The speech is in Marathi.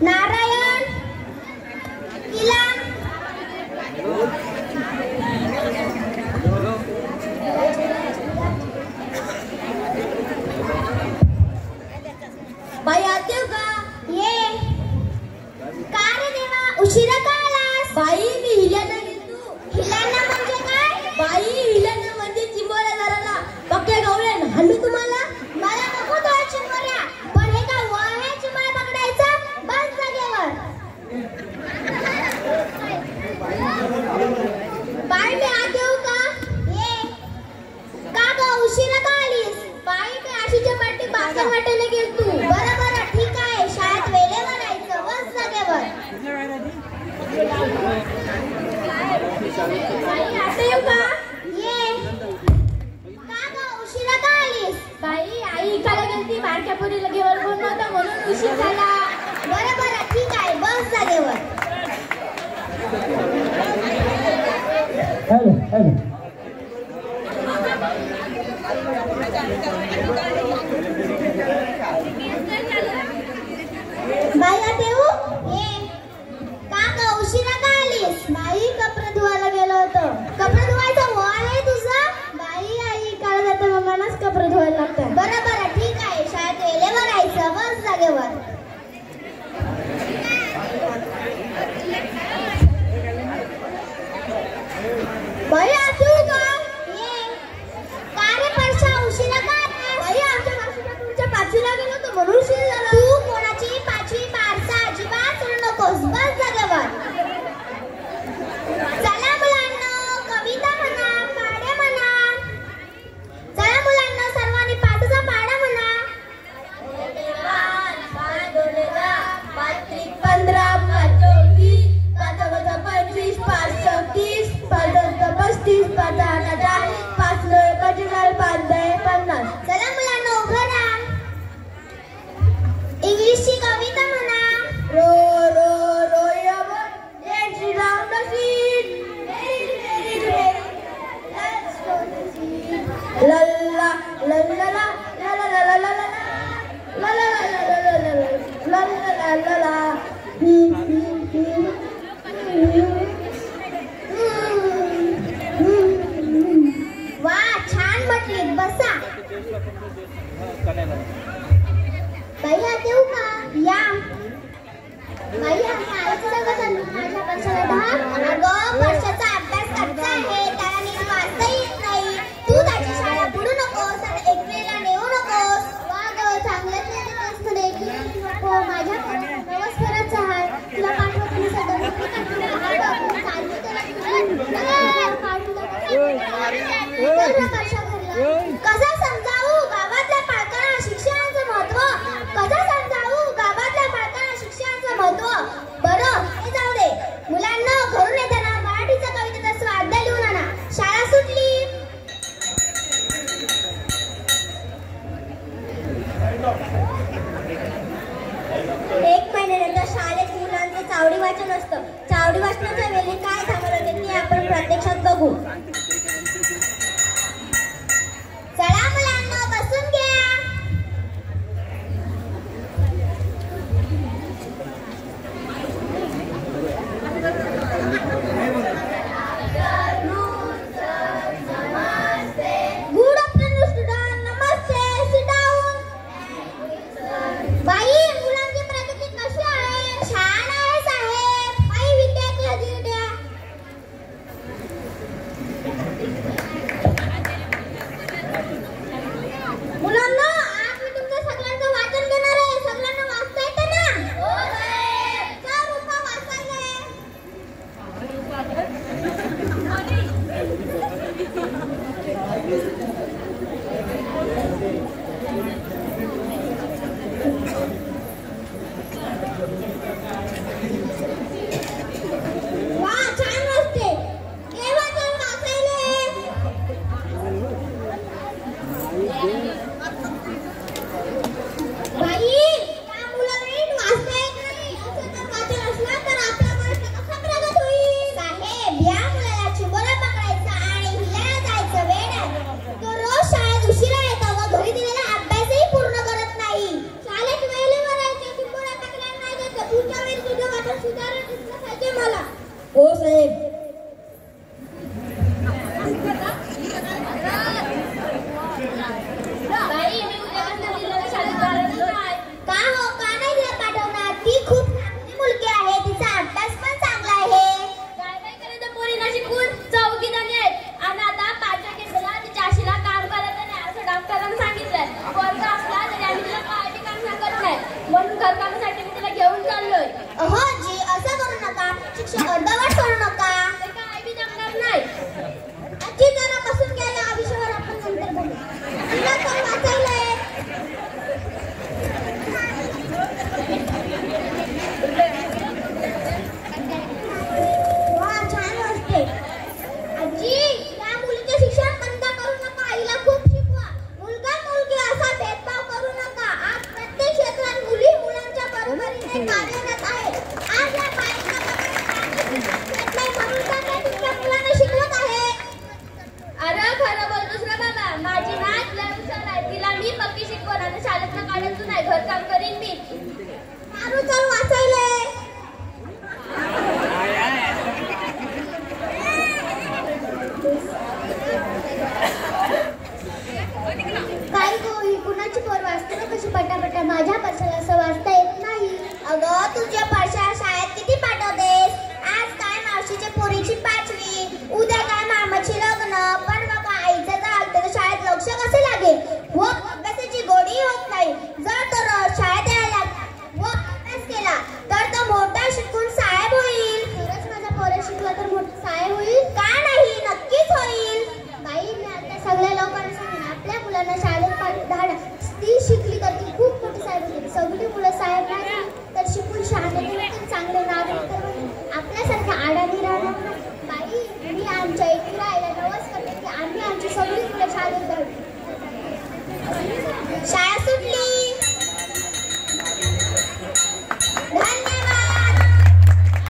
नारायण, इलाम, बाई आते हो का? ये का रे देवा, उशिरा का आलास? बाई मी हिल्याना गेलतो. हिल्याना म्हणजे काय? बाई हिल्याना म्हणजे चिंबोऱ्या धरायला. पक्के गवळण हल्लू तुम्हाला? मला नको तो चिंबोऱ्या, पण हे काय वय आहे चिंबोऱ्या पकडायचं? बस जागेवर. बाई मी आत येऊ का? ये का ग उशिरा का आलीस? बाई मी आशीच्या पाठी बाजार वाटायला गेलतो. बरं बरं ठीक आहे, शाळेत वेळेवर यायचं. बस जागेवर. बाई आता येऊ का? ये का ग उशिरा का आलीस? बाई आई इकडे गेलती, बारक्या पोरीला घेऊन बोललो होता म्हणून उशीर झाला. बरं बरं ठीक आहे, बस जागेवर. बाई आता येऊ? ये का ग उशिरा का आलीस? बाई कपडे धुवायला गेलो होतो. कपडे धुवायचा वॉल आहे तुझा? बाई आई इकडे जाते मम्मालाच कपडे धुवायला लागतात. बरं बरं ठीक आहे, शाळेत वेळेवर यायचं. बस जागेवर. बाई आता येऊ का? ये का रे परशा उशिरा का आलास? बाई आमच्या मावशीला तुमच्या पाचवीला गेलो होतो म्हणून उशीर झाला. तू कोणाची पाचवी पारसा अजिबात सोडू नकोस. बस जागेवर. चला मुलांना कविता म्हणा, पाढे म्हणा. चला मुलांना सर्वांनी पाठाचा पाढा म्हणा. 5 2 5 3 15 5 24 5 25 5 36 5 35 5 40 5 45 5 50. चला मुलांना उभं राहा. इंग्लिशची कविता म्हणा. Row row row your boat let's see down the seat very very very let's go to sea ला ला ला ला ला ला ला ला ला ला ला ला ला ला ला ला ला. वा छान म्हटलीत. बसा. बाई आता येऊ का? या बाई आता माझ्या वर्षाला 10. अगं वर्षाचा अभ्यास करता आहे, त्याला नीट वाचता येत नाही. तू त्याची शाळा बुडू नकोस आणि एकवेळेला नेऊ नकोस. वा ग चांगलंच असतं देखील. हो माझ्याकडे नवस्कराचं आहे, तुला पाठवत मी सगळं कसं समजावू गावातल्या पालकांना शिक्षणाचं महत्व? कसं समजावू गावातल्या पालकांना शिक्षणाचं महत्व? बरं हे जाऊ दे. मुलांना घरून येताना मराठीचा कवितेचा स्वाध्याय लिहून आणा. शाळा सुटली. एक महिन्यानंतर शाळेत मुलांचं चावडी वाचन असतं. चावडी वाचनाच्या वेळी काय सांगत होते ते आपण प्रत्यक्षात बघू. चला मुलांना बसून घ्या. Good afternoon student. नमस्ते. Sit down. बाई मुलांची प्रगती कशी आहे? छान आहे साहेब. बाई विद्यार्थी हजेरी द्या. घेऊन चाललोय. अहो जी, असं करू नका. शिक्षण अर्धवट करू नका. ते काय बी जमणार नाही. आजी जरा बसून घ्या, या विषयावर आपण नंतर बोलू. तिला तर वाचायलंय. वा, छान वाटते. आजी, या मुलीचे शिक्षण बंद करू नका. आईला खूप शिकवा. मुलगा मुलगी असा भेदभाव करू नका. आज प्रत्येक क्षेत्रात मुली मुलांच्या बरोबरीने कार्यरत आहेत. आज या बाईंना म्हणून तर मी तुमच्या मुलांना शिकवत आहे. अरे खरं बोलतोस ना बाबा. माझी नात लय हुशार आहे. तिला मी पक्की शिकवण. आता शाळेतनं काढायचं नाही, घरकाम करीन मी. मारू चल, वाचायलंय. काय गो, ही कुणाची पोर वाचते ना कशी पटापटा? माझ्या पर्शाला असं वाचता येत नाही. अगं, तुझ्या पर्शा शाळेत किती पाठवतेस? आज काय मावशीच्या पोरीची 5वी, उद्या काय मामाची लग्न. पण बघा, आईचं झालं तर शाळेत लक्ष कसे लागेल? व अभ्यासाची गोडी होत नाही. जर तर शाळेत यायला व अभ्यास केला तर तो मोठा शिकून साहेब होईल. खरंच माझा पोर शिकला तर मोठा साहेब होईल? का नाही, नक्कीच होईल. बाई, मी आता सगळ्या लोकांना सांगेन, आपल्या मुलांना शाळेत धाडा. ती शिकली तर ती खूप मोठी साहेब होईल. सगळी मुलं साहेब नाही तर शिकून शहाणे चांगले नागरिक तर आपल्यासारख्या आडाणी राहणार. बाई, मी आमच्या इथे राहायला नवस करते की आम्ही आमची सगळी मुलं शाळेत धाडू.